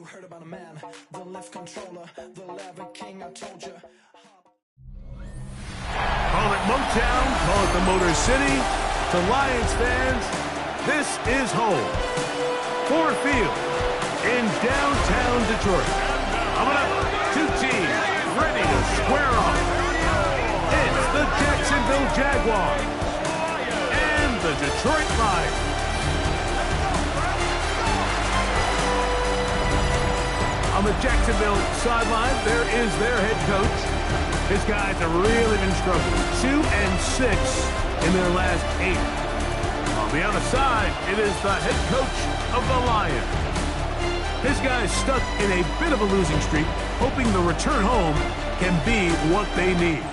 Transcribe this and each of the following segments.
heard about a man, the lift controller, the lever king, I told you. Call it Motown, call it the Motor City. To Lions fans, this is home. Ford Field in downtown Detroit. Coming up, two teams ready to square off. It's the Jacksonville Jaguars and the Detroit Lions. On the Jacksonville sideline, there is their head coach. His guys have really been struggling. 2-6 in their last 8. On the other side, it is the head coach of the Lions. His guys stuck in a bit of a losing streak, hoping the return home can be what they need.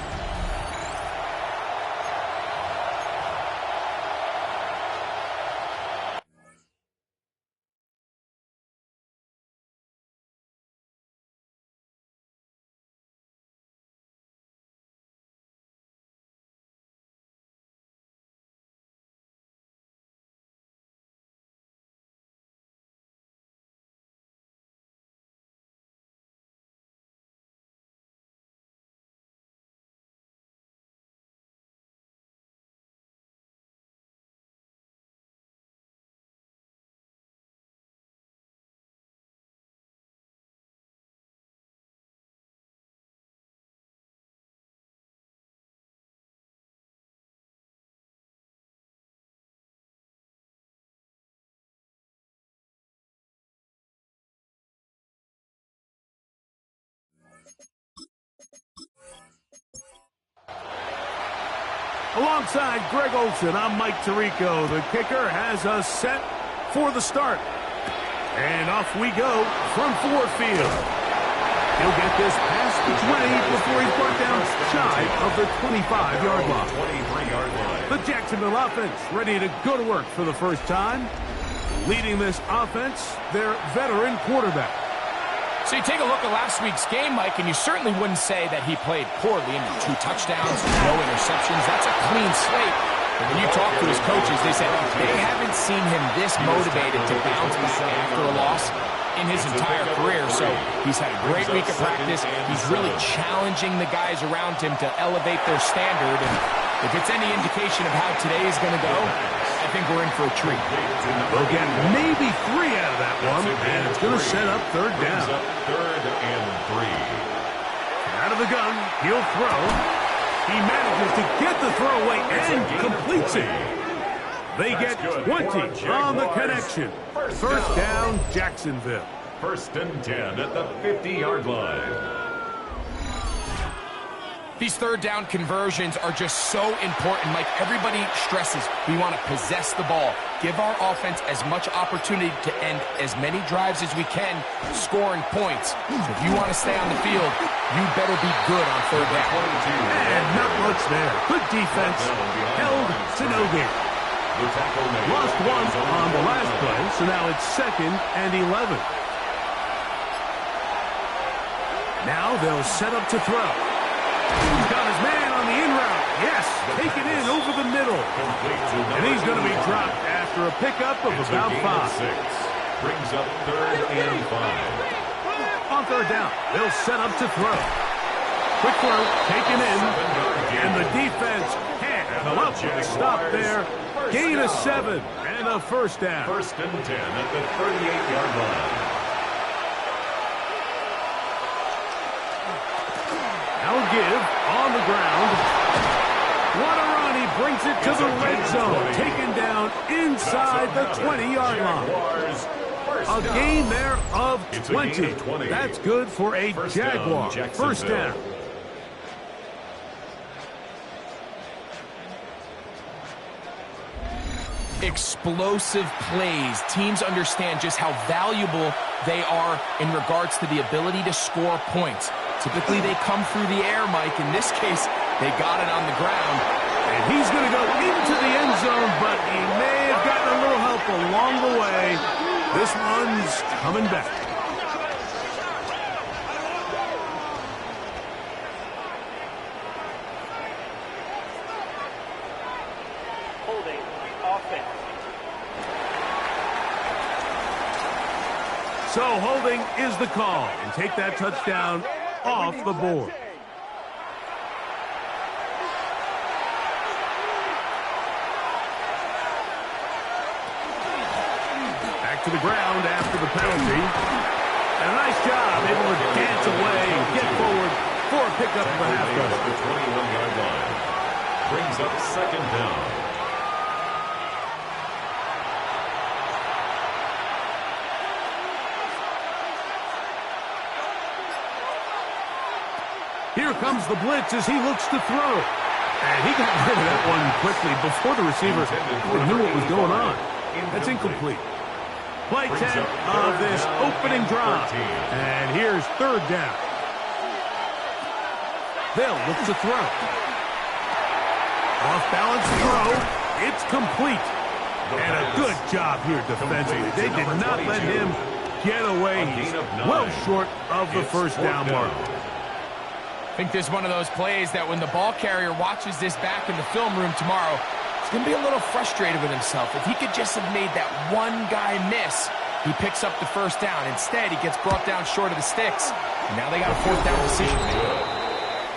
Alongside Greg Olsen, I'm Mike Tirico. The kicker has us set for the start. And off we go from Ford Field. He'll get this past the 20 before he's brought down shy of the 25-yard line. The Jacksonville offense ready to go to work for the first time. Leading this offense, their veteran quarterback. So you take a look at last week's game, Mike, and you certainly wouldn't say that he played poorly. I mean, 2 touchdowns, no interceptions. That's a clean slate. But when you talk to his coaches, they said they haven't seen him this motivated to bounce back after a loss in his entire career. So he's had a great week of practice. He's really challenging the guys around him to elevate their standard. And if it's any indication of how today is going to go, I think we're in for a treat. We'll get maybe 3 out of that one, and it's going to set up third down. Third and 3. Out of the gun, he'll throw. He manages to get the throw away and completes it. They get 20 on the connection. First down, Jacksonville. First and 10 at the 50-yard line. These third down conversions are just so important. Mike, everybody stresses we want to possess the ball, give our offense as much opportunity to end as many drives as we can, scoring points. So if you want to stay on the field, you better be good on third down. And not much there. Good defense, held to no gain. Lost one on the last play, so now it's 2nd and 11. Now they'll set up to throw. He's got his man on the in route. Yes, taken in over the middle. And he's going to be dropped after a pickup of about 5. Brings up 3rd and 5. On third down, they'll set up to throw. Quick throw, taken in. And the defense can't come up with a stop there. Gain of 7 and a first down. First and 10 at the 38-yard line. Now give on the ground. What a run. He brings it to the red zone. Taken down inside the 20-yard line. A gain there of 20. That's good for a Jaguar. First down. Explosive plays. Teams understand just how valuable they are in regards to the ability to score points. Typically, they come through the air, Mike. In this case, they got it on the ground. And he's going to go into the end zone, but he may have gotten a little help along the way. This one's coming back. So holding is the call, and take that touchdown off the board. Back to the ground after the penalty. And a nice job, able to dance away and get forward for a pickup of the halfback. The 21-yard line. Brings up second down. Here comes the blitz as he looks to throw. And he got rid of that one quickly before the receiver even knew what was going on. That's incomplete. Play 10 of this opening drive. And here's third down. They'll look to throw. Off-balance throw. It's complete. And a good job here defensively. They did not let him get away. He's well short of the first down mark. I think there's one of those plays that when the ball carrier watches this back in the film room tomorrow, he's going to be a little frustrated with himself. If he could just have made that one guy miss, he picks up the first down. Instead, he gets brought down short of the sticks. And now they got a fourth down decision to make.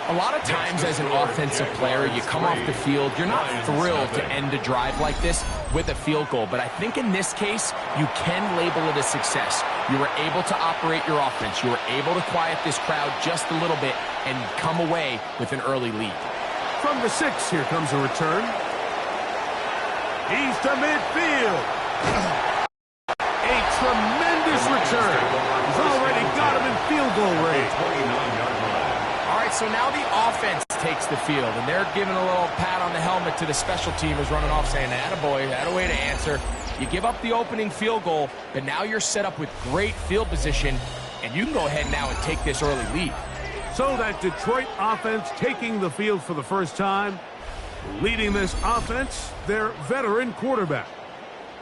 A lot of times as an offensive player, you come off the field, you're not thrilled to end a drive like this with a field goal. But I think in this case, you can label it a success. You were able to operate your offense. You were able to quiet this crowd just a little bit and come away with an early lead. From the 6, here comes a return. He's to midfield. A tremendous return. He's already got him in field goal range. 29-yard line. All right, so now the offense takes the field, and they're giving a little pat on the helmet to the special teamers running off saying, attaboy, atta-way to answer. You give up the opening field goal, but now you're set up with great field position, and you can go ahead now and take this early lead. So that Detroit offense taking the field for the first time. Leading this offense, their veteran quarterback.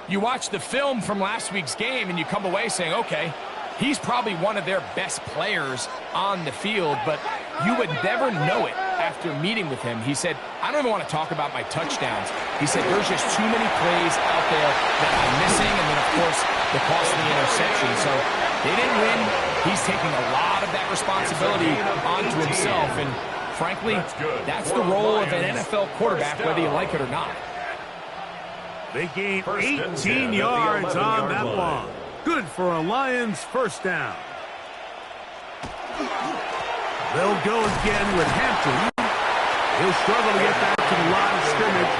You watch the film from last week's game, and you come away saying, okay, he's probably one of their best players on the field, but you would never know it after meeting with him. He said, I don't even want to talk about my touchdowns. He said, there's just too many plays out there that I'm missing, and then, of course, the costly interception. So they didn't win. He's taking a lot of that responsibility onto himself, and frankly, that's the role of an NFL quarterback, whether you like it or not. They gain 18 yards on that one. Good for a Lions first down. They'll go again with Hampton. He'll struggle to get back to the line of scrimmage.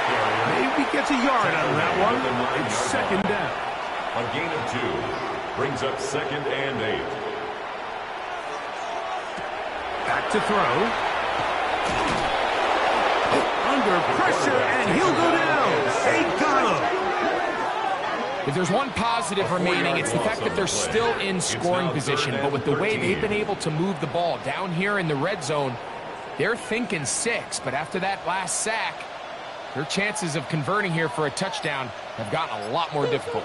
Maybe gets a yard out of that one. It's second down. A gain of 2. Brings up second and 8. Back to throw. Under pressure, and he'll go down. They got him. If there's one positive remaining, it's the fact that they're still in scoring position. But with the way they've been able to move the ball down here in the red zone, they're thinking 6. But after that last sack, their chances of converting here for a touchdown have gotten a lot more difficult.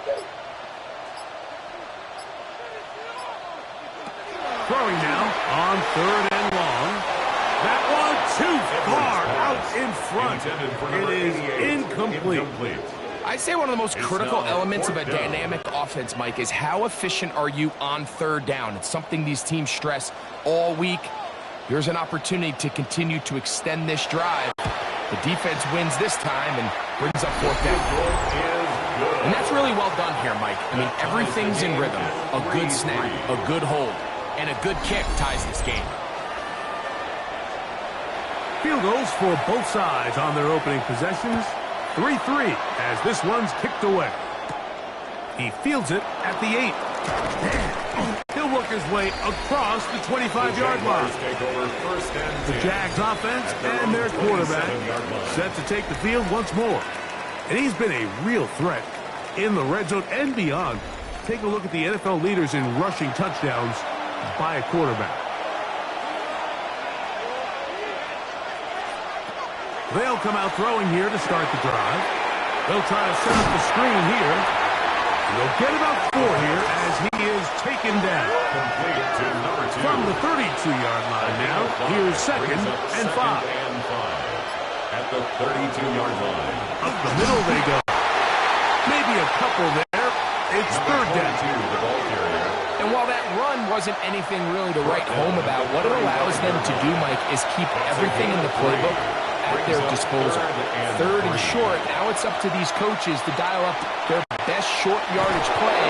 Throwing now on third and long. That one too far out in front. It is incomplete. I'd say one of the most critical elements of a dynamic offense, Mike, is how efficient are you on third down. It's something these teams stress all week. Here's an opportunity to continue to extend this drive. The defense wins this time and brings up fourth down. And that's really well done here, Mike. I mean, everything's in rhythm. A good snap, a good hold, and a good kick ties this game. Field goals for both sides on their opening possessions. 3-3 as this one's kicked away. He fields it at the 8. He'll work his way across the 25-yard line. The Jags offense and their quarterback set to take the field once more. And he's been a real threat in the red zone and beyond. Take a look at the NFL leaders in rushing touchdowns by a quarterback. They'll come out throwing here to start the drive. They'll try to set up the screen here. And they'll get about 4 here as he is taken down. From the 32-yard line now, here's second and 5. At the 32-yard line. Up the middle they go. Maybe a couple there. It's third down. And while wasn't anything really to write home about. What it allows them to do, Mike, is keep everything in the playbook at their disposal. Third and short, now it's up to these coaches to dial up their best short yardage play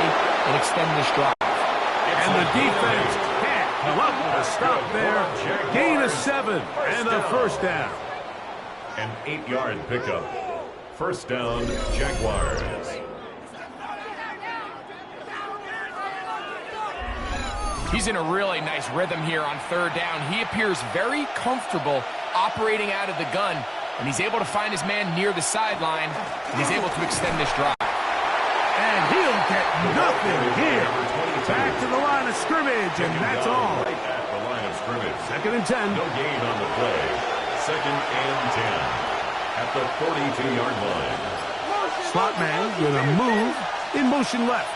and extend this drive. And the defense can't come up with a stop there. Gain of 7 and a first down. An 8-yard pickup. First down, Jaguars. He's in a really nice rhythm here on third down. He appears very comfortable operating out of the gun, and he's able to find his man near the sideline, and he's able to extend this drive. And he'll get nothing here. Back to the line of scrimmage, and that's all. Right at the line of scrimmage. Second and 10. No gain on the play. Second and 10 at the 42-yard line. Slot man gonna move in motion left.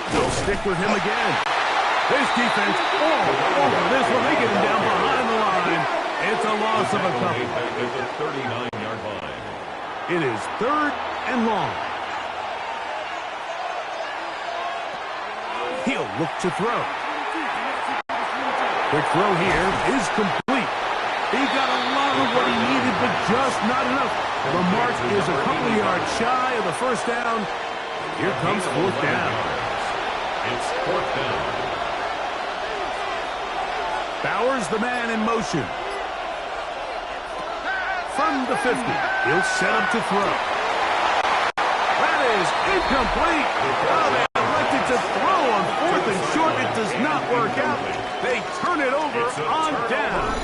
They'll stick with him again. His defense all over this one. They get him down behind the line. It's a loss of a couple. Back at the 39-yard line. It is third and long. He'll look to throw. Quick throw here is complete. He got a lot of what he needed, but just not enough. The mark is a couple yards shy of the first down. Here comes fourth down. It's fourth down. Bowers, the man in motion. From the 50, he'll set up to throw. That is incomplete. Oh, they elected to throw on fourth and short. It does not work out. They turn it over on down.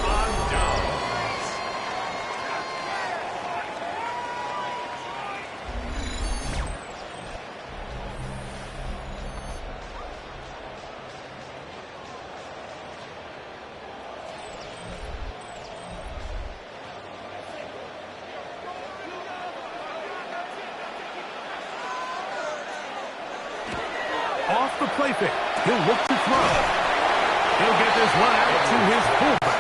Off the play fake. He'll look to throw. He'll get this one out to his fullback.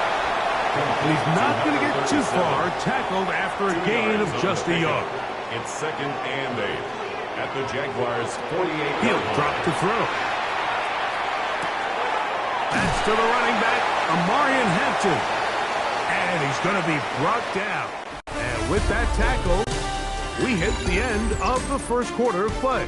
He's not going to get too far. Tackled after a gain of just a yard. It's second and 8 at the Jaguars' 48. He'll drop to throw. That's to the running back, Amarian Hampton. And he's going to be brought down. And with that tackle, we hit the end of the first quarter of play.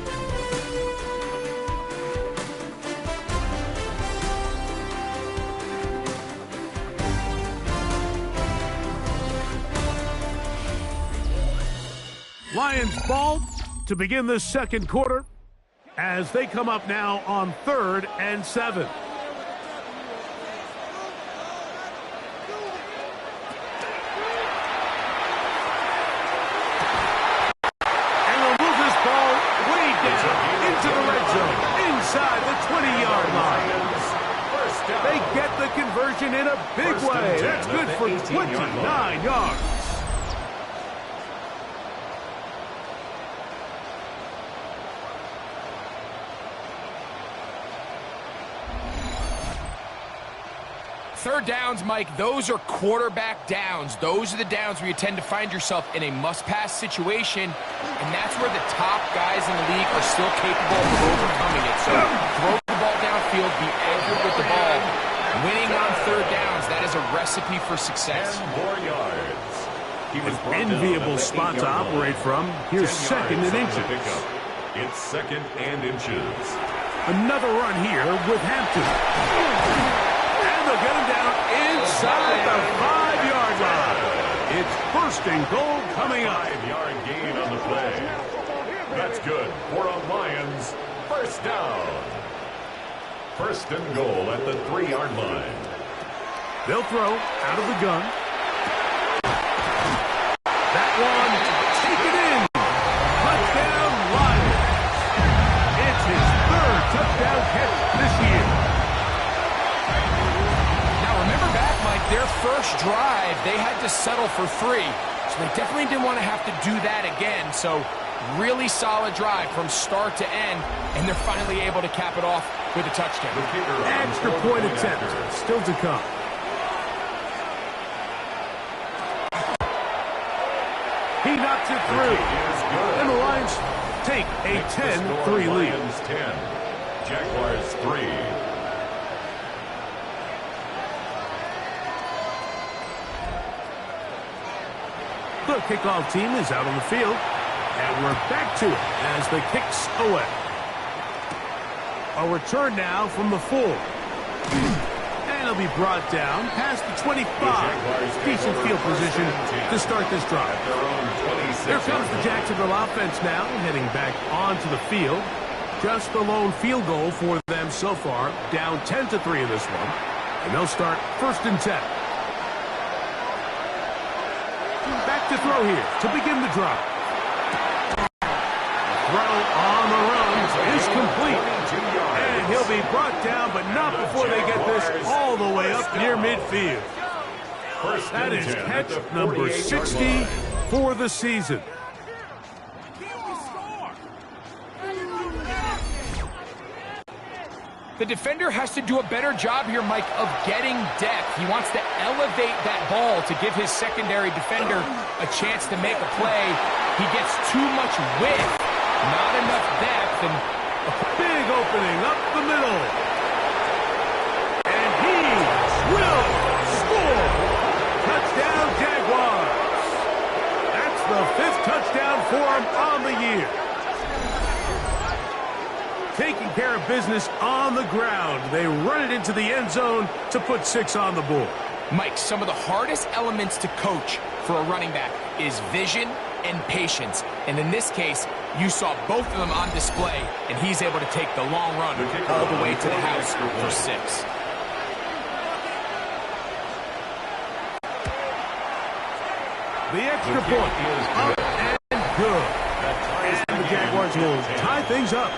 Lions ball to begin the second quarter as they come up now on 3rd and 7. And they'll move this ball way down into the red zone, inside the 20-yard line. They get the conversion in a big way. That's good for 29 yards. Third downs, Mike, those are quarterback downs. Those are the downs where you tend to find yourself in a must-pass situation, and that's where the top guys in the league are still capable of overcoming it. So throw the ball downfield, be accurate with the ball. Winning on third downs, that is a recipe for success. 10 more yards. He was An enviable spot to operate from. Here's second and inches. It's second and inches. Another run here with Hampton. They'll get him down inside the 5-yard line. It's first and goal coming up. 5-yard gain on the play. That's good for a Lions first down. First and goal at the 3-yard line. They'll throw out of the gun. That one taken in. Touchdown Lions. It's his 3rd touchdown catch this year. Their first drive, they had to settle for 3. So they definitely didn't want to have to do that again. So really solid drive from start to end, and they're finally able to cap it off with a touchdown. Extra point attempt still to come. He knocks it through. And the Lions take a 10-3 lead. 10, Jaguars 3. kickoff team is out on the field. And we're back to it as the kick's away. A return now from the 4. And it'll be brought down past the 25. Decent field position to start this drive. Here comes the Jacksonville offense now, heading back onto the field. Just the lone field goal for them so far, down 10-3 in this one. And they'll start 1st and 10. Back to throw here to begin the drive. Throw on the run is complete. And he'll be brought down, but not before they get this all the way up near midfield. That is catch number 60 for the season. The defender has to do a better job here, Mike, of getting depth. He wants to elevate that ball to give his secondary defender a chance to make a play. He gets too much width, not enough depth, and a big opening up the middle. And he will score. Touchdown, Jaguars. That's the 5th touchdown for him on the year. Taking care of business on the ground. They run it into the end zone to put 6 on the board. Mike, some of the hardest elements to coach for a running back is vision and patience. And in this case, you saw both of them on display, and he's able to take the long run all the way to the house for 6. The extra point is up and good. And the Jaguars will tie things up.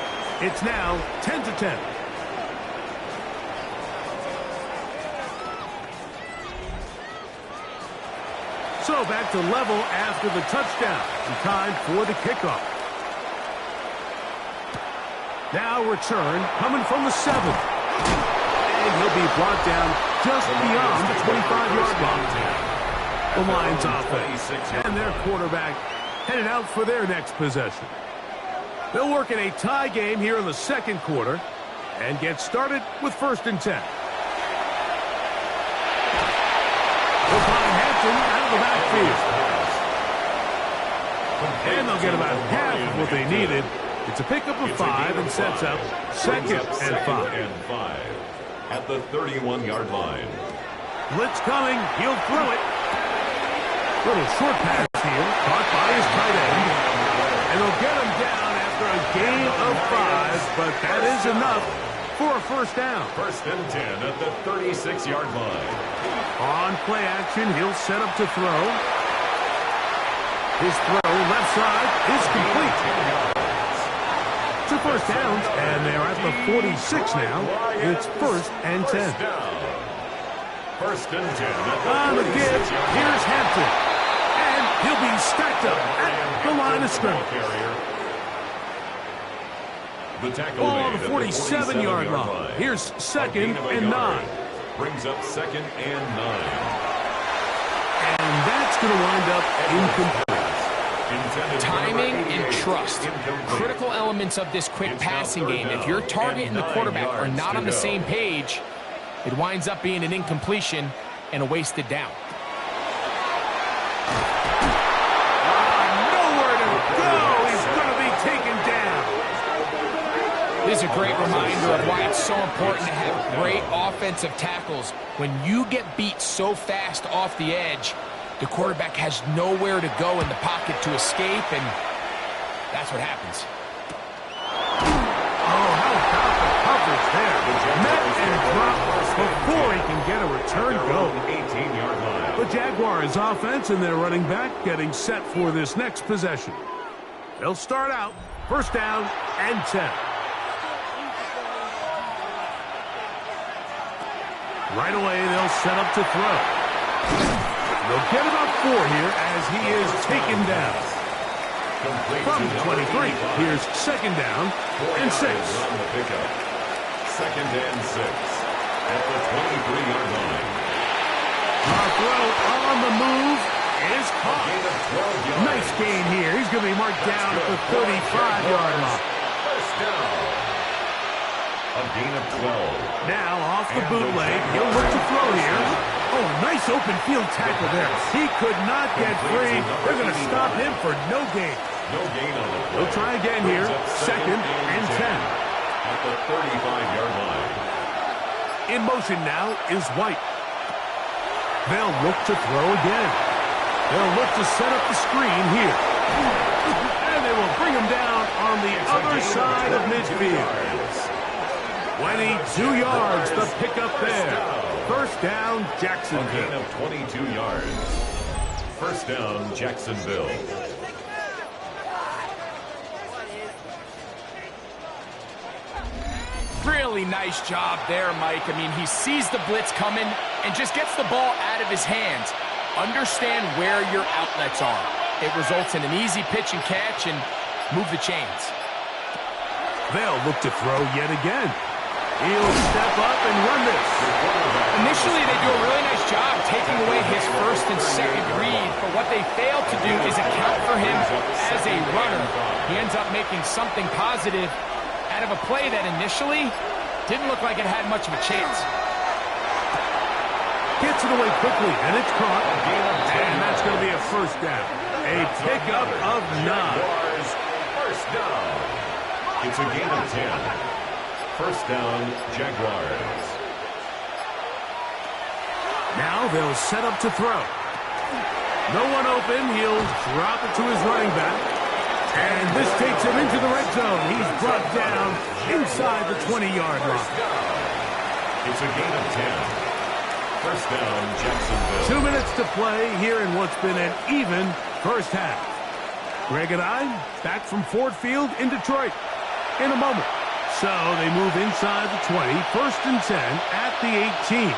It's now 10-10. So back to level after the touchdown. And time for the kickoff. Now return coming from the 7. And he'll be brought down just beyond the 25-yard line. The Lions offense and their quarterback headed out for their next possession. They'll work in a tie game here in the 2nd quarter and get started with 1st and 10. They'll find Hampton out of the backfield. And they'll get about half of what they needed. It's a pickup of 5 and sets up 2nd and 5. At the 31-yard line. Blitz coming. He'll throw it. Little short pass here. Caught by his tight end. And they'll get him down after a gain of 5, but that is enough for a 1st down. 1st and 10 at the 36-yard line. On play action, he'll set up to throw. His throw left side is complete. To 1st downs, and they're at the 46 now. It's 1st and 10. 1st and 10. On the give, here's Hampton. And he'll be stacked up at the line of scrimmage. Ball on the 47-yard line. Here's 2nd and 9. Brings up 2nd and 9. And that's going to wind up incomplete. Timing and trust. Critical elements of this quick passing game. If your target and the quarterback are not on the same page, it winds up being an incompletion and a wasted down. Nowhere to go. He's going to be taken down. This is a great reminder of why it's so important to have great offensive tackles. When you get beat so fast off the edge, the quarterback has nowhere to go in the pocket to escape, and that's what happens. Oh, how about the coverage there? Met and dropped before he can get a return go. 18-yard line. The Jaguars offense and their running back getting set for this next possession. They'll start out 1st down and 10. Right away, they'll set up to throw. They'll get about 4 here as he is taken down. From 23, here's 2nd down and 6. 2nd and 6 at the 23-yard line. A throw on the move is caught. Nice gain here. He's going to be marked down at the 35-yard line. 1st down. A gain of 12. Now off the bootleg. He'll look to throw here. Oh, nice open field tackle there. He could not get free. They're going to stop him for no gain. No gain on the play. He'll try again here. Second and 10. At the 35-yard line. In motion now is White. They'll look to throw again. They'll look to set up the screen here. And they will bring him down on the other side of midfield. 22 yards, the pickup there. First down, Jacksonville. A gain of 22 yards. First down, Jacksonville. Really nice job there, Mike. I mean, he sees the blitz coming and just gets the ball out of his hands. Understand where your outlets are. It results in an easy pitch and catch and move the chains. They'll look to throw yet again. He'll step up and run this. Initially, they do a really nice job taking away his first and second read, but what they fail to do is account for him as a runner. He ends up making something positive out of a play that initially didn't look like it had much of a chance. Gets it away quickly, and it's caught. And that's going to be a first down. A pickup of 9. First down. It's a gain of 10. First down, Jaguars. Now they'll set up to throw. No one open. He'll drop it to his running back. And this takes him into the red zone. He's brought down inside the 20-yard line. It's a gain of 10. First down, Jacksonville. 2 minutes to play here in what's been an even first half. Greg and I back from Ford Field in Detroit in a moment. So they move inside the 20, first and 10 at the 18.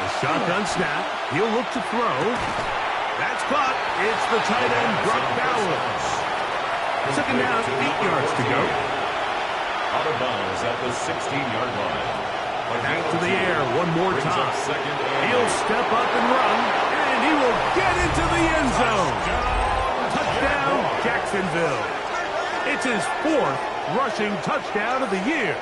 The shotgun snap. He'll look to throw. That's caught. It's the tight end, Brock Bowers. Second down, 8 yards to go. Out of bounds at the 16-yard line. Back to the air one more time. He'll step up and run, and he will get into the end zone. Touchdown, Jacksonville. It's his 4th rushing touchdown of the year.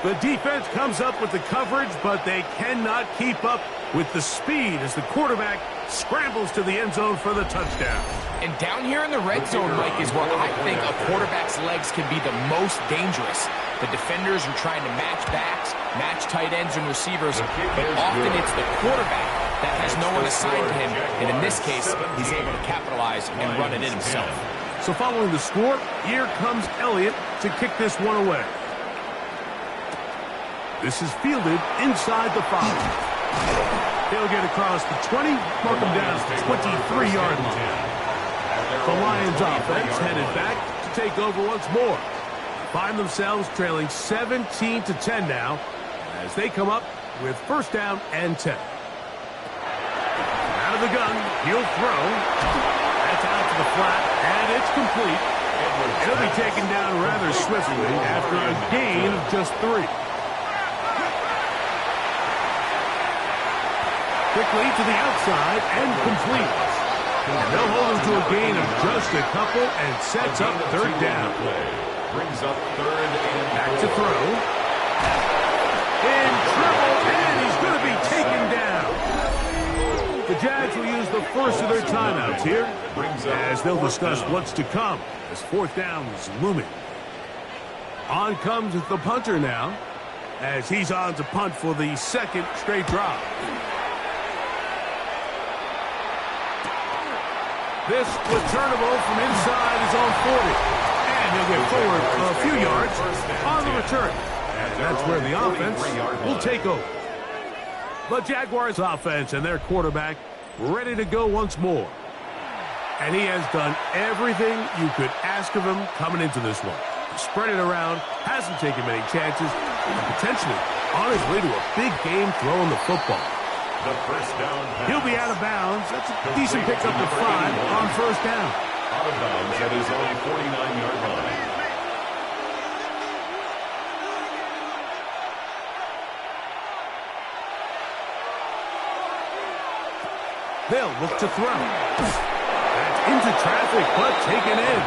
The defense comes up with the coverage, but they cannot keep up with the speed as the quarterback scrambles to the end zone for the touchdown. And down here in the red zone, Mike, is where I think a quarterback's legs can be the most dangerous. The defenders are trying to match backs, match tight ends and receivers, but often it's the quarterback that has no one assigned to him, and in this case, he's able to capitalize and run it in himself. So following the score, here comes Elliott to kick this one away. This is fielded inside the 5. He'll get across the 20, mark him down to the 23-yard line. The Lions offense headed back to take over once more. Find themselves trailing 17-10 now as they come up with first down and 10. Out of the gun, he'll throw. That's out to the flat, and it's complete. He'll be taken down rather swiftly after a gain of just 3. Quickly to the outside and complete. And they'll hold him to a gain of just a couple and sets up third down. Brings up third and back to throw. In trouble, and he's going to be taken down. The Jags will use the first of their timeouts here as they'll discuss what's to come as fourth down is looming. On comes the punter now as he's on to punt for the second straight drive. This returnable from inside his own 40. And he'll get forward a few yards on the return. And that's where the offense will take over. The Jaguars offense and their quarterback ready to go once more. And he has done everything you could ask of him coming into this one. Spread it around, hasn't taken many chances, and potentially on his way to a big game throwing the football. The first down pass. He'll be out of bounds. That's a decent pickup to 5 on first down. Out of bounds at his own 49-yard line. They'll look to throw. That's into traffic, but taken in.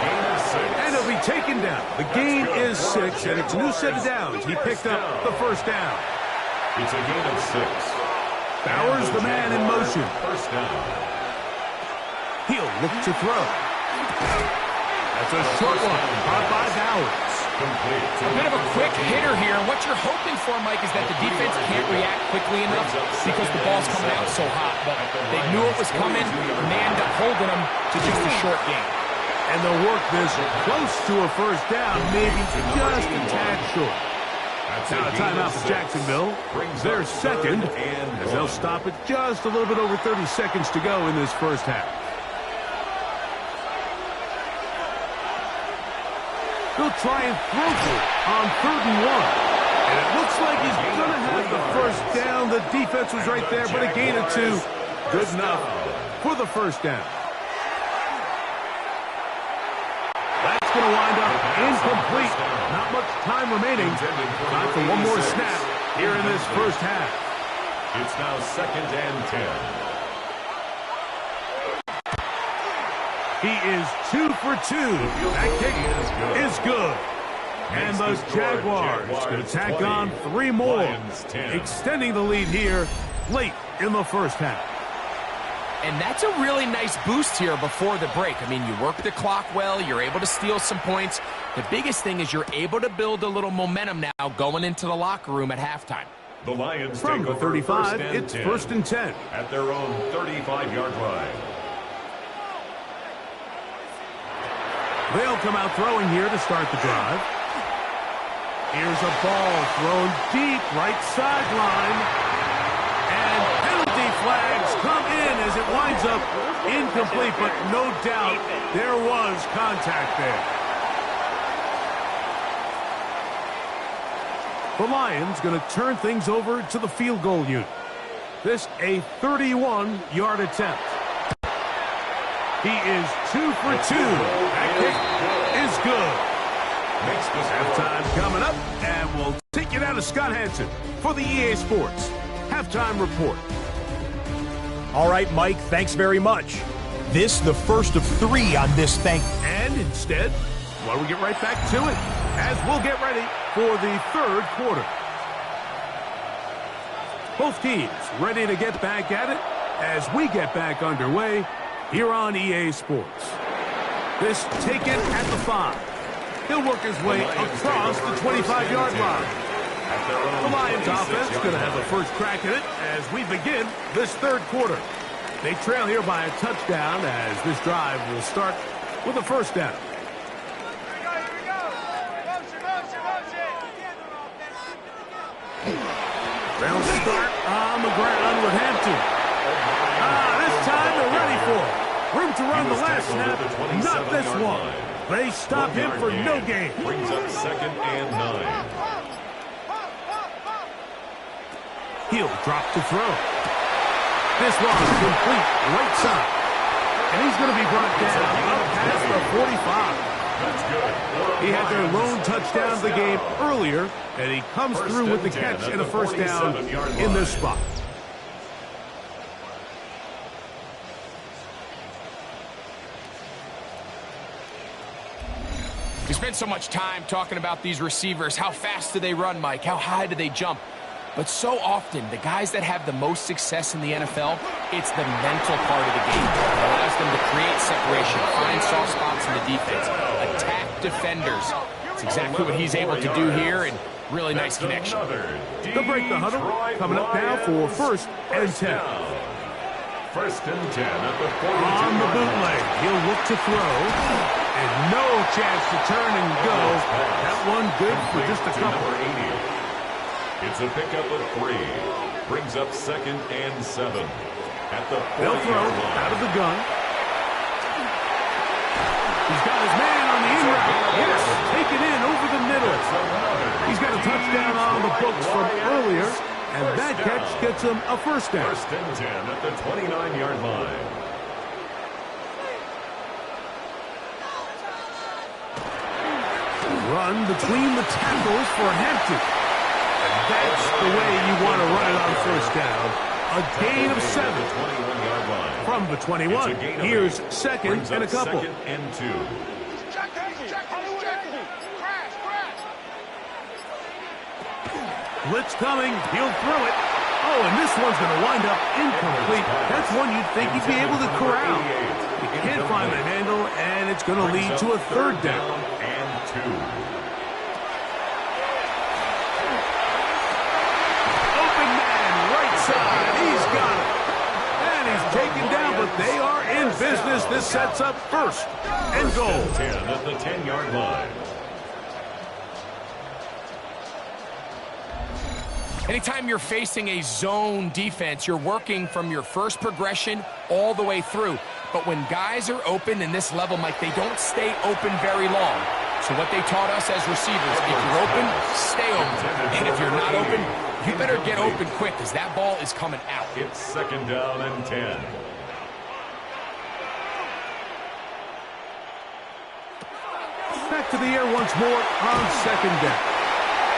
And he'll be taken down. The gain is 6, and it's a new set of downs. He picked up the first down. It's a gain of 6. Bowers, the man in motion. First down. He'll look to throw. That's a short one, caught by Bowers. A bit of a quick hitter here. What you're hoping for, Mike, is that the defense can't react quickly enough because the ball's coming out so hot. But they knew it was coming, and they end up holding them to just a short gain. And they'll work this close to a first down, maybe just a tad short. Now a timeout for Jacksonville. Their second, as they'll stop it just a little bit over 30 seconds to go in this first half. He'll try and throw for it on 3rd and 1. And it looks like he's going to have the first down. The defense was right there, but a gain of 2. Good enough for the first down. That's going to wind up incomplete. Not much time remaining. Time for one more snap here in this first half. It's now 2nd and 10. He is 2 for 2. That kick is good. And the Jaguars going to tack on 3 more, extending the lead here late in the first half. And that's a really nice boost here before the break. I mean, you work the clock well. You're able to steal some points. The biggest thing is you're able to build a little momentum now going into the locker room at halftime. The Lions From take the over 35, it's 1st and 10. At their own 35-yard line. They'll come out throwing here to start the drive. Here's a ball thrown deep right sideline. And penalty flags come in as it winds up incomplete, but no doubt there was contact there. The Lions going to turn things over to the field goal unit. This a 31-yard attempt. He is 2 for 2. That kick is good. Halftime coming up, and we'll take you down to Scott Hansen for the EA Sports Halftime Report. All right, Mike, thanks very much. This the first of 3 on this thing. And instead, well, we get right back to it as we'll get ready for the 3rd quarter. Both teams ready to get back at it as we get back underway here on EA Sports. This taken at the 5. He'll work his way across the 25-yard line. The Lions offense going to have a first crack at it as we begin this 3rd quarter. They trail here by a touchdown as this drive will start with a first down. They'll start on the ground with Hampton. This time they're ready for it. Room to run the last snap, not this one. They stop him for no gain. Brings up 2nd and 9. He'll drop to throw. This one complete right side. And he's going to be brought down up past the 45. That's good. He had their lone touchdown of the game earlier, and he comes through with the catch and a first down in this spot. We spent so much time talking about these receivers. How fast do they run, Mike? How high do they jump? But so often, the guys that have the most success in the NFL, it's the mental part of the game. It allows them to create separation, find soft spots in the defense, attack defenders. It's exactly what he's able to do here, and really nice connection. They'll break the huddle. Coming up now for 1st and 10. 1st and 10 at the 42. On the bootleg, he'll look to throw. And no chance to turn and go. That one good for just a couple. It's a pickup of 3. Brings up 2nd and 7. At the 40-yard They'll throw line. out of the gun. He's got his man on the in route. Yes, take it in over the middle. He's got a touchdown on the books from earlier, and that catch gets him a first down. 1st and 10 at the 29-yard line. Run between the tackles for Hampton. And that's the way you want to run it on first down. a gain of 7. 21-yard line. From the 21, here's second and a couple. Second and 2. Blitz coming, he'll throw it. Oh, and this one's going to wind up incomplete. That's one you'd think he'd be able to corral. He can't find the handle, and it's going to lead to a third down. And 2. Open man, right side. He's got it. And he's taken down, but they are in business. This sets up first and goal. 10 at the 10-yard line. Anytime you're facing a zone defense, you're working from your first progression all the way through. But when guys are open in this level, Mike, they don't stay open very long. So what they taught us as receivers, if you're open, stay open. And if you're not open, you better get open quick because that ball is coming out. It's second down and 10. Back to the air once more on second down.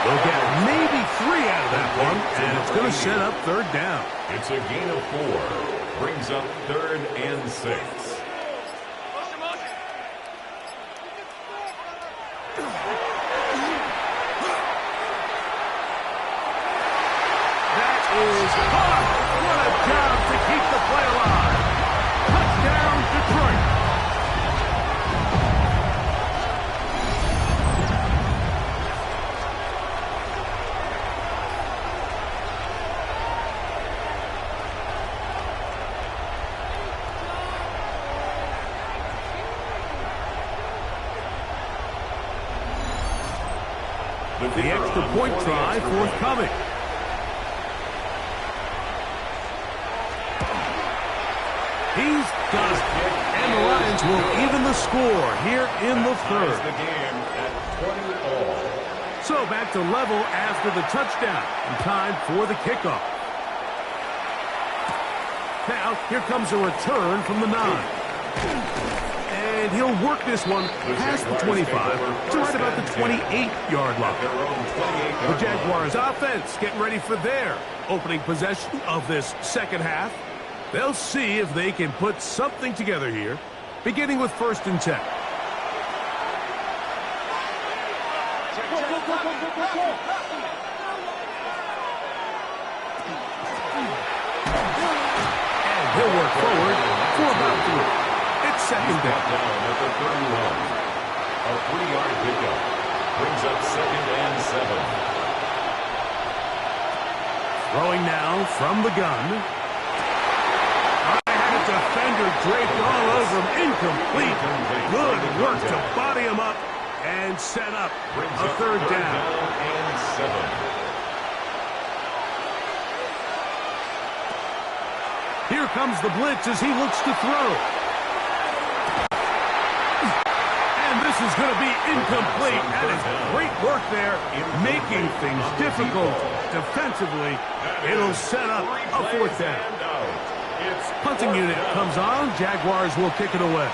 They'll get maybe 3 out of that one, and it's going to set up third down. It's a gain of 4. Brings up third and 6. That is hard. What a job to keep the play alive. Touchdown, Detroit. The extra point try forthcoming. He's got it. And the Lions will even the score here in the third. The game at 20 all. So back to level after the touchdown. And time for the kickoff. Now, here comes a return from the 9. And he'll work this one past the 25 to right about the 28-yard line. The Jaguars offense getting ready for their opening possession of this second half. They'll see if they can put something together here, beginning with first and 10. And he'll work forward for about 3. Second down. At the 31. A 3-yard pickup. Brings up second and 7. Throwing now from the gun. I had a defender draped all over him. Incomplete. Good work to body him up and set up a third down. And 7. Here comes the blitz as he looks to throw. This is going to be incomplete. That is great work there, making things difficult defensively. It'll set up a fourth down. Punting unit comes on. Jaguars will kick it away.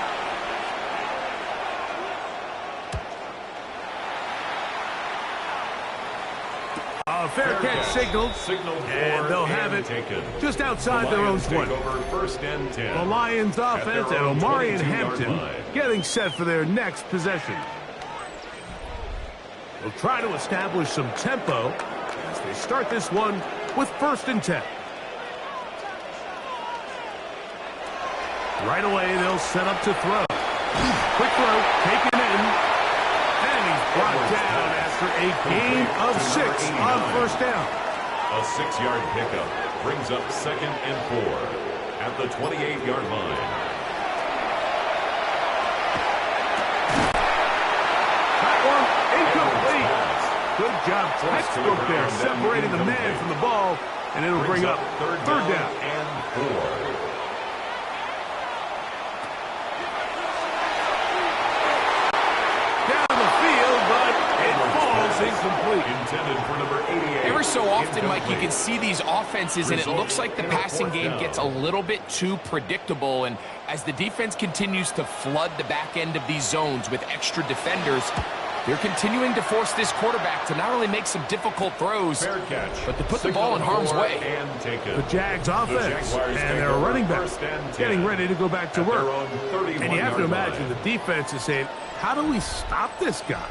A fair catch signaled, and they'll have it just outside their own 20. The Lions offense and Omari and Hampton getting set for their next possession. They'll try to establish some tempo as they start this one with first and 10. Right away, they'll set up to throw. Quick throw, taken in, and he's brought down after a gain of 6 on first down. A 6-yard pickup brings up second and 4 at the 28-yard line. That one incomplete. Good job, textbook there, separating the man from the ball, and it'll bring up third down and 4. Incomplete. Intended for number 88. Every so often, Mike, you can see these offenses, and it looks like the passing game gets a little bit too predictable. And as the defense continues to flood the back end of these zones with extra defenders, They're continuing to force this quarterback to not only make some difficult throws, but to put the ball in harm's way. The Jags offense and their running back getting ready to go back to work. And you have to imagine the defense is saying, how do we stop this guy?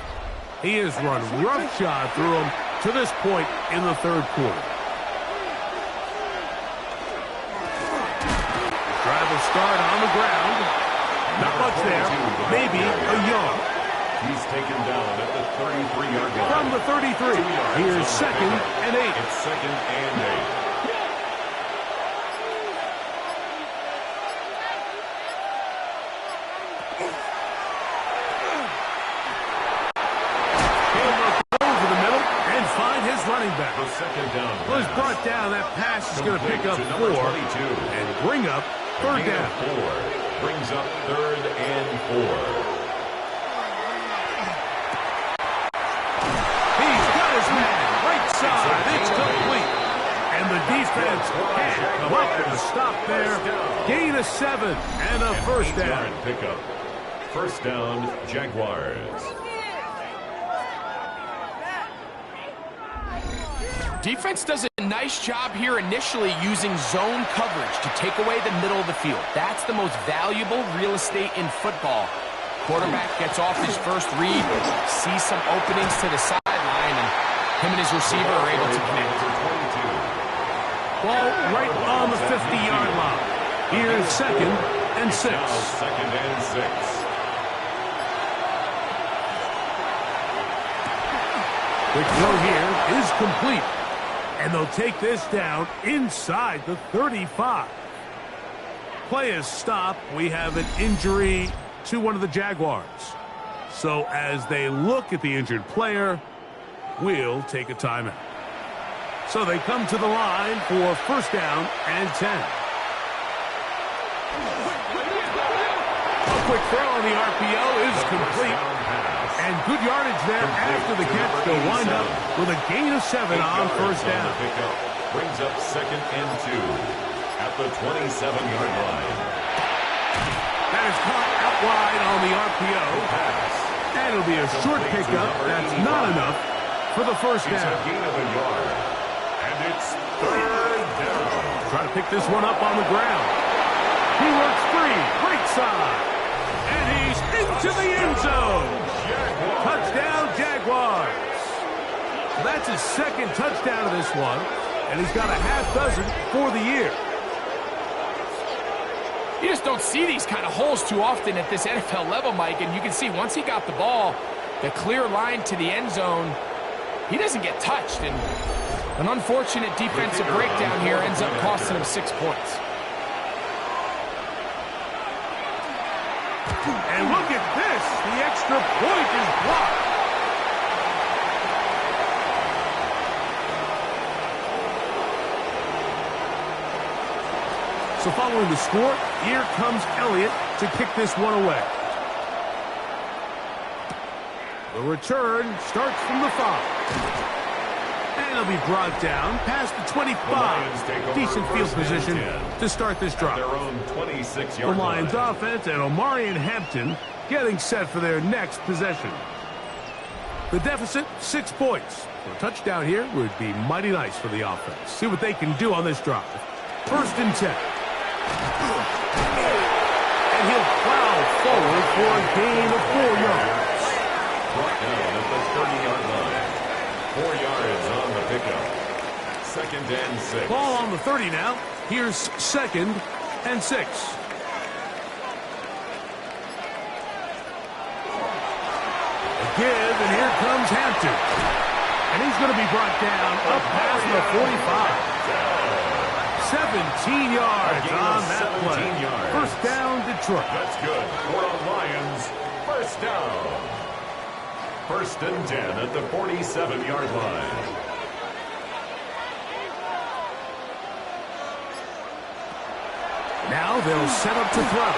He has run roughshod through him to this point in the third quarter. Drive will start on the ground. Not much there. Maybe a yard. He's taken down at the 33-yard line. From the 33, here's 2nd and 8. It's 2nd and 8. Running back. The 2nd down. Well, he's brought down. That pass is going to pick up 4 and bring up 3rd down. 4 brings up 3rd and 4. He's got his man. Right side. It's complete. And the defense can't come up with a stop there. Gain of 7 and a 1st down. Pickup. 1st down, Jaguars. Defense does a nice job here initially using zone coverage to take away the middle of the field. That's the most valuable real estate in football. Quarterback gets off his first read, sees some openings to the sideline, and him and his receiver are able to connect. Ball right on the 50-yard line. Here's 2nd and 6. 2nd and 6. The throw here is complete. And they'll take this down inside the 35. Play is stopped. We have an injury to one of the Jaguars. So as they look at the injured player, we'll take a timeout. So they come to the line for 1st down and 10. A quick throw on the RPO is complete. And good yardage there after the catch. They'll wind up with a gain of 7 on 1st down. Brings up 2nd and 2 at the 27-yard line. That is caught out wide on the RPO. And it'll be a short pickup. That's not enough for the 1st down. It's a gain of a yard. And it's 3rd down. Try to pick this one up on the ground. He works free. Right side. And he's into the end zone. Touchdown, Jaguars. That's his 2nd touchdown of this one, and he's got a half dozen for the year. You just don't see these kind of holes too often at this NFL level, Mike, and you can see once he got the ball, the clear line to the end zone, he doesn't get touched, and an unfortunate defensive breakdown here ends up costing him 6 points. And look at this. The extra point is blocked. So following the score, here comes Elliott to kick this one away. The return starts from the 5. And it'll be brought down past the 25. Decent field position to start this drive. Their own 26-yard The Lions line. offense and Omarion Hampton getting set for their next possession. The deficit, 6 points. So a touchdown here would be mighty nice for the offense. See what they can do on this drive. 1st and 10. And he'll plow forward for a gain of 4 yards. Brought down at the 30-yard line. 4 yards on the pickup. 2nd and 6. Ball on the 30 now. Here's 2nd and 6. A give, and here comes Hampton. And he's going to be brought down up past the 45. 17 yards on that play. 1st down, Detroit. That's good. For the Lions, 1st down. 1st and 10 at the 47-yard line. Now they'll set up to throw.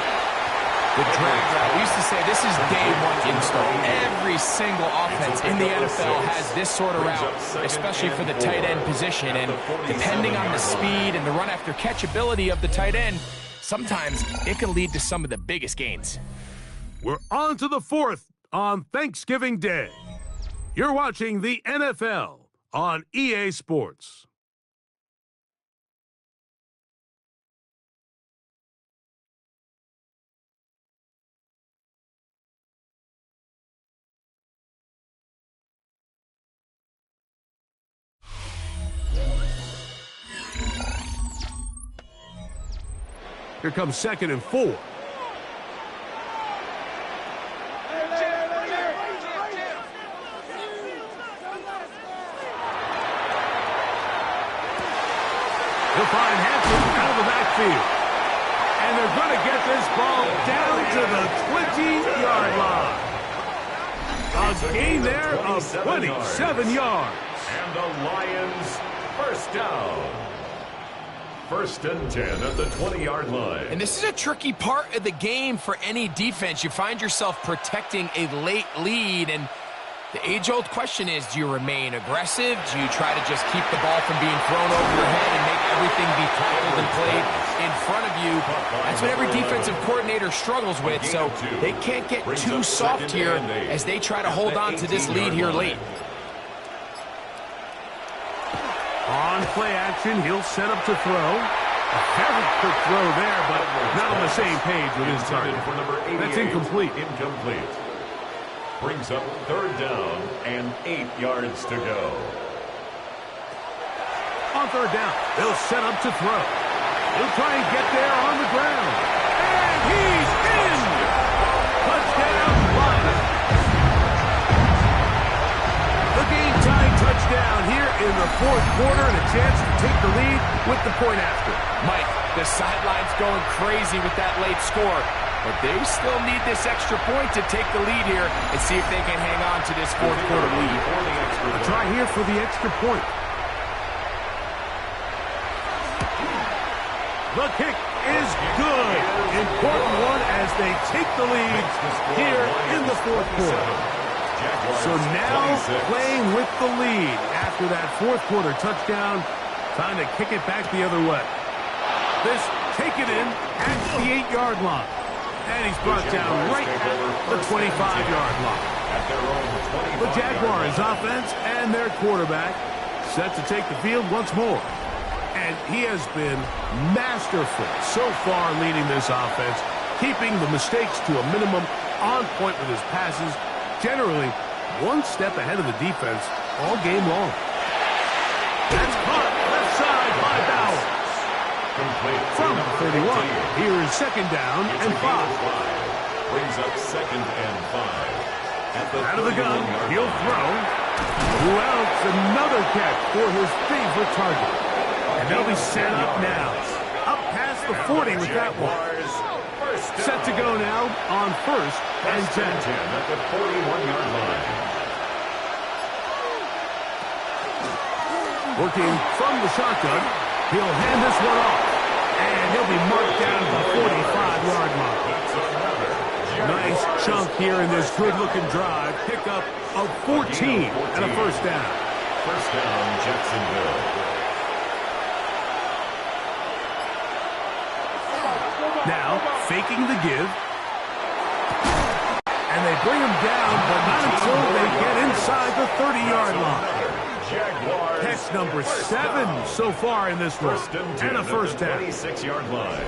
The drag route. We used to say this is day one install. Every single offense in the NFL has this sort of route, especially for the tight end position. And depending on the speed and the run after catch ability of the tight end, sometimes it can lead to some of the biggest gains. We're on to the 4th on Thanksgiving Day. You're watching the NFL on EA Sports. Here comes 2nd and 4. He'll find Hampton out of the backfield. And they're going to get this ball down to the 20-yard line. A gain there of 27 yards. And the Lions first down. 1st and 10 at the 20-yard line. And this is a tricky part of the game for any defense. You find yourself protecting a late lead, and the age-old question is, do you remain aggressive? Do you try to just keep the ball from being thrown over your head and make everything be tackled and played in front of you? That's what every defensive coordinator struggles with, so they can't get too soft here as they try to hold on to this lead here late. On play action, he'll set up to throw. A very quick throw there, but not on the same page with his target. That's incomplete. Incomplete. Brings up 3rd down and 8 yards to go. On 3rd down, they'll set up to throw. He'll try and get there on the ground. And he's in! Touchdown, Lions. The game-tying touchdown here in the 4th quarter, and a chance to take the lead with the point after. Mike, the sideline's going crazy with that late score, but they still need this extra point to take the lead here and see if they can hang on to this 4th quarter lead. A try here for the extra point. The kick is good. Important one as they take the lead here in the 4th quarter. So now playing with the lead after that 4th quarter touchdown. Time to kick it back the other way. This take it in at the 8-yard line. And he's brought down right at the 25-yard line. The Jaguars offense and their quarterback set to take the field once more. And he has been masterful so far leading this offense, keeping the mistakes to a minimum, on point with his passes, generally one step ahead of the defense all game long. That's caught left side by Bowers. From 31, here is 2nd down and 5. Brings up 2nd and 5. Out of the gun, he'll throw. Who else? Another catch for his favorite target. And they'll be set up now. Up past the 40 with that one. Set to go now on 1st and 10. At the 41-yard line. Working from the shotgun, he'll hand this one off. And he'll be marked down to the 45-yard line. Nice chunk here in this good-looking drive. Pickup of 14 and a 1st down. 1st down, Jacksonville. Now, faking the give. And they bring him down, but not until they get inside the 30-yard line. Catch number 7 so far in this one. And a 1st down. 26-yard line.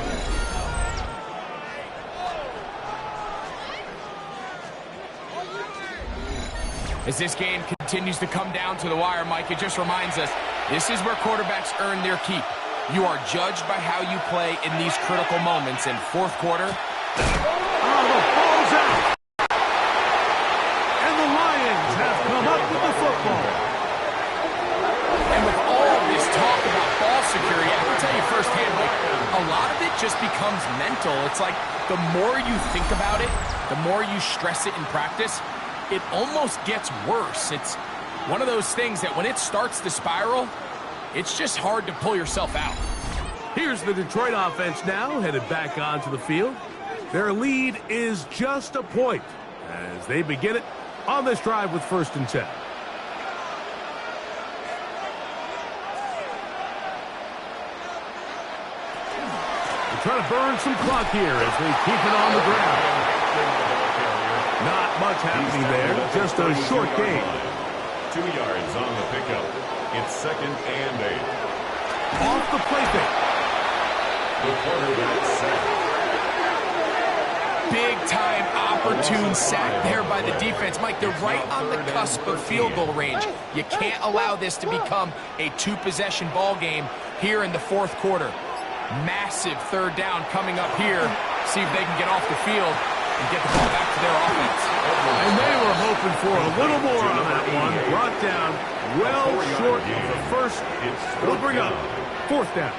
As this game continues to come down to the wire, Mike, it just reminds us, this is where quarterbacks earn their keep. You are judged by how you play in these critical moments. In 4th quarter. Oh, the ball's out. And the Lions have come up with the football. And with all this talk about ball security, I can tell you firsthand, like, a lot of it just becomes mental. It's like the more you think about it, the more you stress it in practice, it almost gets worse. It's one of those things that when it starts to spiral, it's just hard to pull yourself out. Here's the Detroit offense now, headed back onto the field. Their lead is just a point as they begin it on this drive with 1st and 10. They try to burn some clock here as they keep it on the ground. Not much happening there, just a short gain. 2 yards on the pickup. It's 2nd and 8. Off the play fake. The quarterback sack. Big-time opportune sack there by the defense. Mike, they're right on the cusp of field goal range. You can't allow this to become a two-possession ball game here in the 4th quarter. Massive 3rd down coming up here. See if they can get off the field and get the ball back to their offense. And they were hoping for a little more on that one. Brought down well short of the first. It'll bring up 4th down.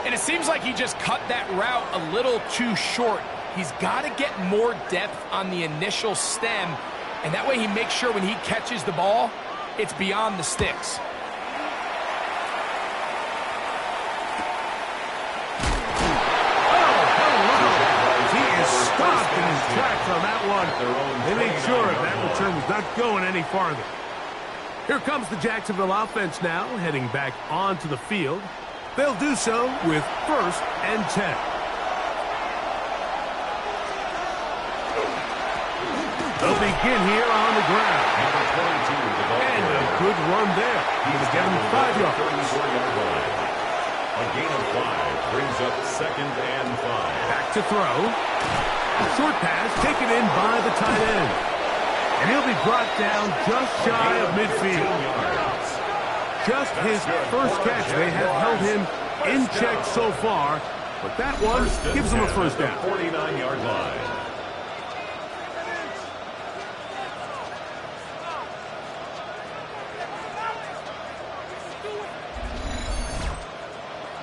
And it seems like he just cut that route a little too short. He's got to get more depth on the initial stem, and that way he makes sure when he catches the ball, it's beyond the sticks. He is stopped in his tracks on that one. They made sure that return was not going any farther. Here comes the Jacksonville offense now, heading back onto the field. They'll do so with 1st and 10. They'll begin here on the ground. And a good run there. He's going to get him 5 yards. A gain of 5 brings up 2nd and 5. Back to throw. Short pass taken in by the tight end. And he'll be brought down just shy of midfield. Just his first catch. They have held him in check so far, but that one gives him a 1st down. 49-yard line.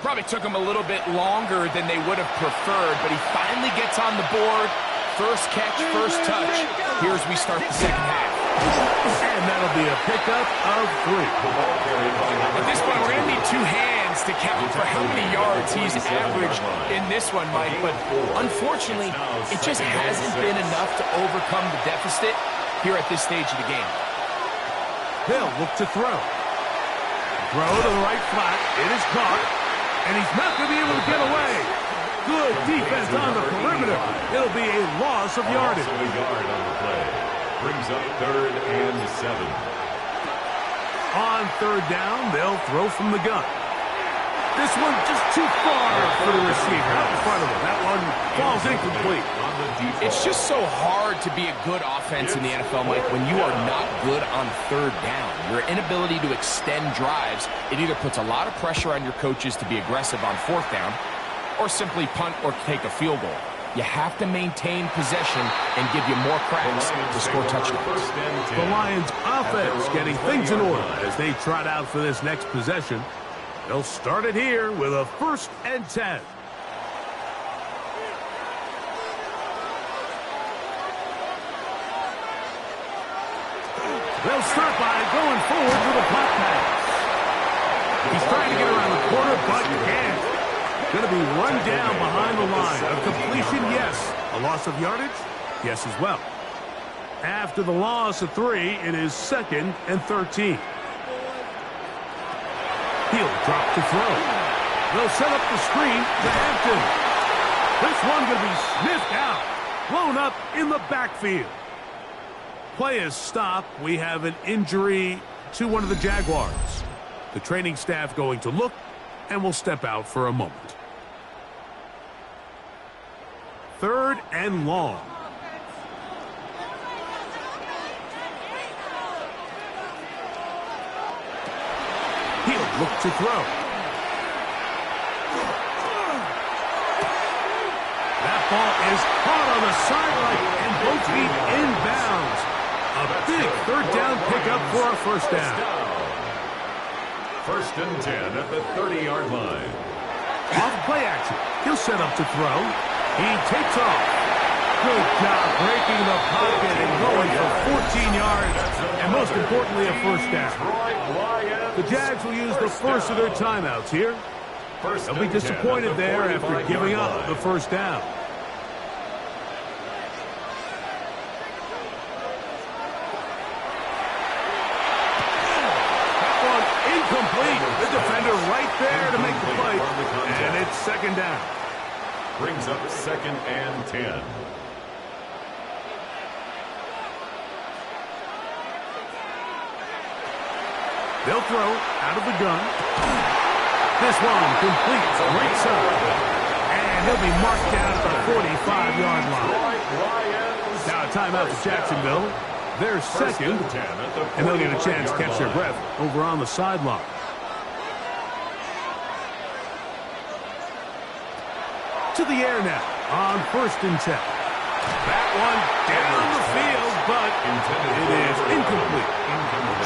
Probably took him a little bit longer than they would have preferred, but he finally gets on the board. First catch, first touch. Here's we start the 2nd half. And that'll be a pickup of 3. At this point, we're going to need 2 hands to count for how many yards he's averaged in this one, Mike. But unfortunately, it just hasn't been enough to overcome the deficit here at this stage of the game. They'll look to throw. Throw to the right flat. It is caught. And he's not going to be able to get away. Good defense on the perimeter. It'll be a loss of yardage. Also a yard on the play. Brings up 3rd and 7. On 3rd down, they'll throw from the gun. This one just too far for the receiver out in front of him. That one falls incomplete. It's just so hard to be a good offense in the NFL, Mike, when you are not good on 3rd down. Your inability to extend drives, it either puts a lot of pressure on your coaches to be aggressive on 4th down or simply punt or take a field goal. You have to maintain possession and give you more cracks to score touchdowns. The Lions offense getting things in order as they trot out for this next possession. They'll start it here with a 1st and 10. They'll start by going forward with a pop pass. He's trying to get around the corner, but can't. Going to be run down behind the line. A completion, yes. A loss of yardage? Yes as well. After the loss of 3, it is 2nd and 13. He'll drop to throw. They'll set up the screen to Hampton. This one going to be sniffed out. Blown up in the backfield. Play is stopped. We have an injury to one of the Jaguars. The training staff going to look and will step out for a moment. 3rd and long. He'll look to throw. That ball is caught on the sideline and both feet inbounds. A big 3rd down pickup for a 1st down. 1st and 10 at the 30-yard line. Off play action. He'll set up to throw. He takes off. Good job breaking the pocket and going for 14 yards. And most importantly, a 1st down. The Jags will use the first of their timeouts here. They'll be disappointed there after giving up the 1st down. Incomplete. The defender right there to make the play. And it's 2nd down. Brings up 2nd and 10. They'll throw out of the gun. This one completes right side. And he'll be marked down at the 45-yard line. Now a timeout for Jacksonville. They're second, and they'll get a chance to catch their breath over on the sideline. To the air now on 1st and 10. That one down the field, but it is incomplete.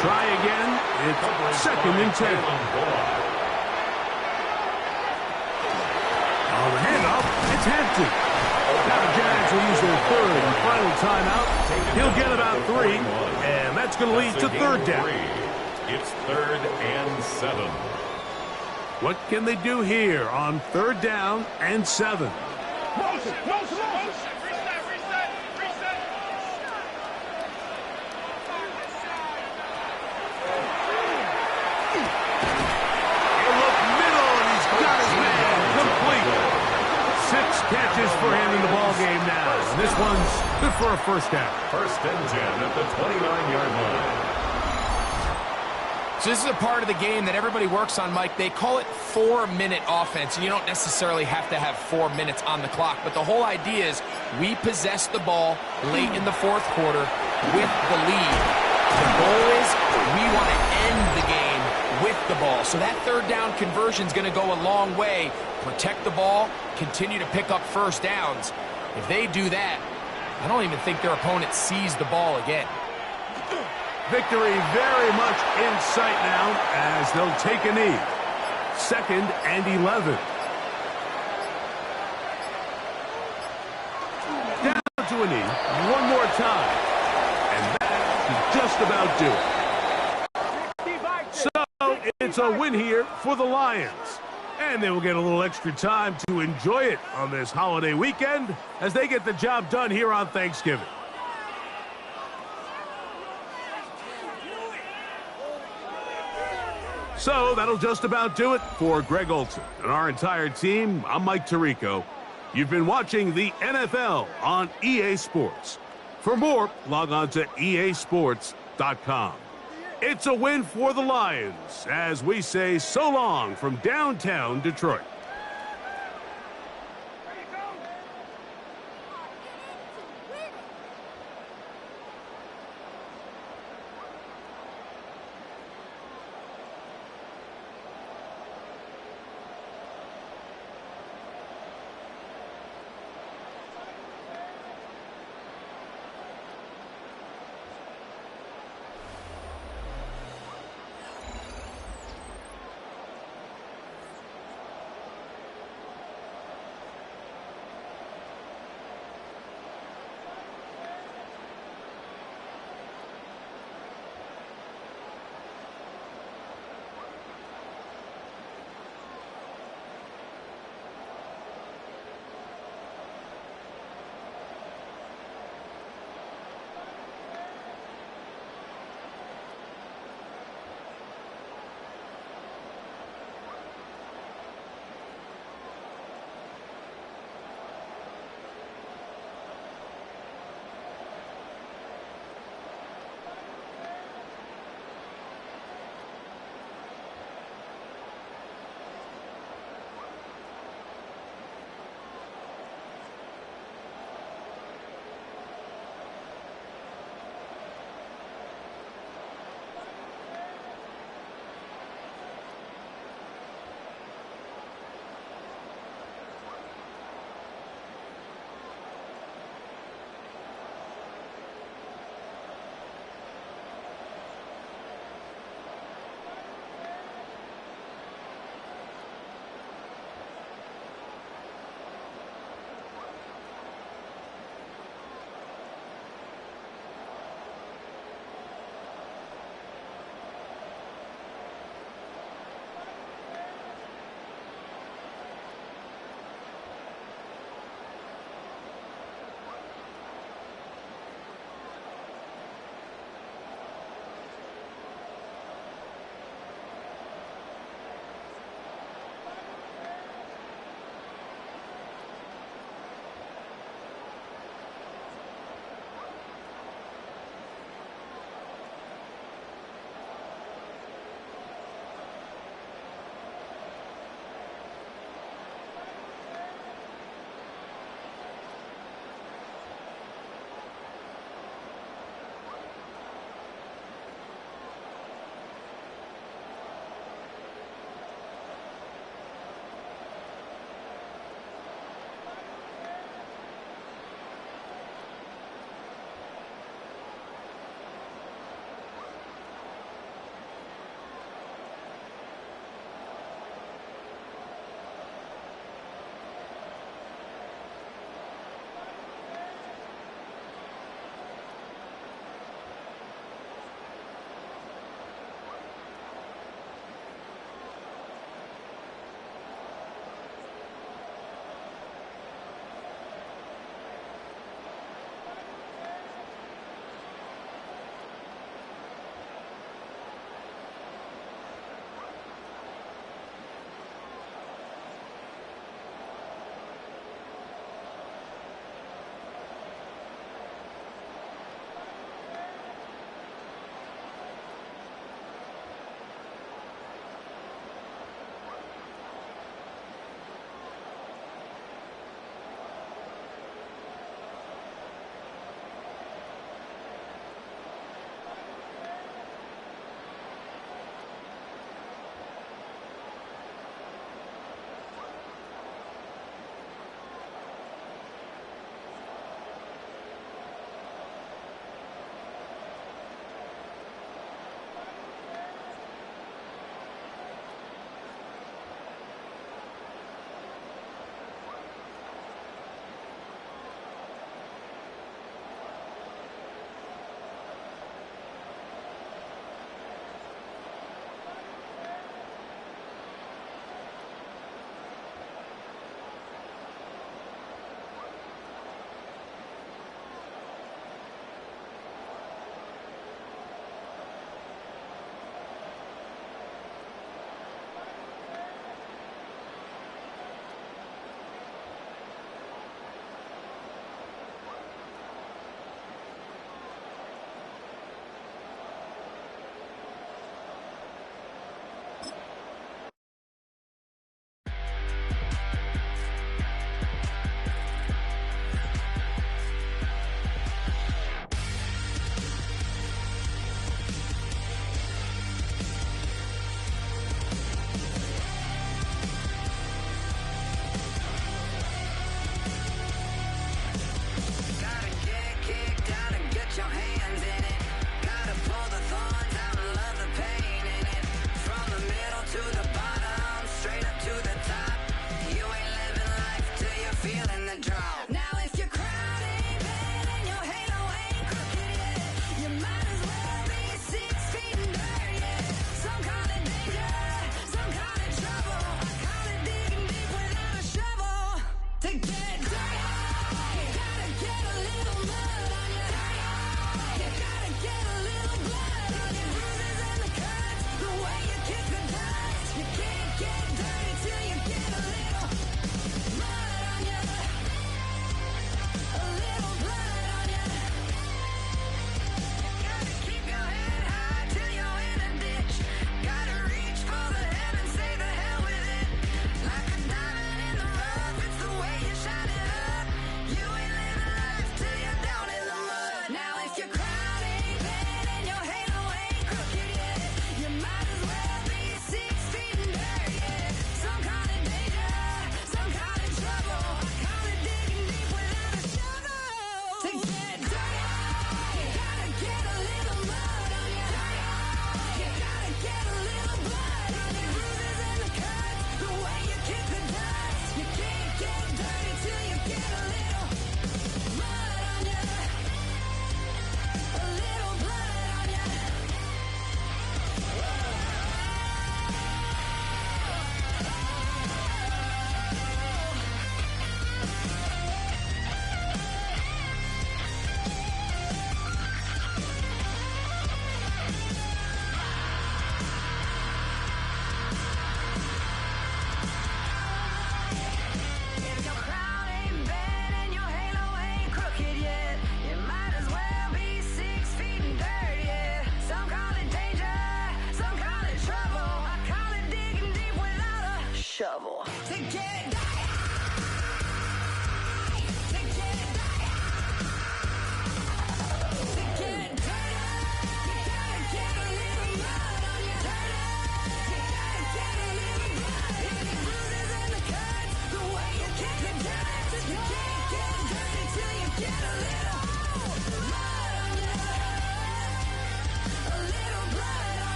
Try again. It's 2nd and 10. On the handoff, it's Hampton. Now the Jags will use their 3rd and final timeout. He'll get about 3, and that's going to lead to 3rd down. It's 3rd and 7. What can they do here on 3rd down and 7? Catches for him in the ball game now. And this one's good for a 1st down. 1st and 10 at the 29-yard line. So this is a part of the game that everybody works on, Mike. They call it 4-minute offense. And you don't necessarily have to have 4 minutes on the clock. But the whole idea is we possess the ball late in the 4th quarter with the lead. The goal is we want to end the game with the ball. So that 3rd down conversion is going to go a long way. Protect the ball, continue to pick up 1st downs. If they do that, I don't even think their opponent sees the ball again. Victory very much in sight now as they'll take a knee. 2nd and 11. Down to a knee one more time. And that should just about do it. So it's a win here for the Lions. And they will get a little extra time to enjoy it on this holiday weekend as they get the job done here on Thanksgiving. So that'll just about do it for Greg Olsen and our entire team. I'm Mike Tirico. You've been watching the NFL on EA Sports. For more, log on to easports.com. It's a win for the Lions as we say so long from downtown Detroit.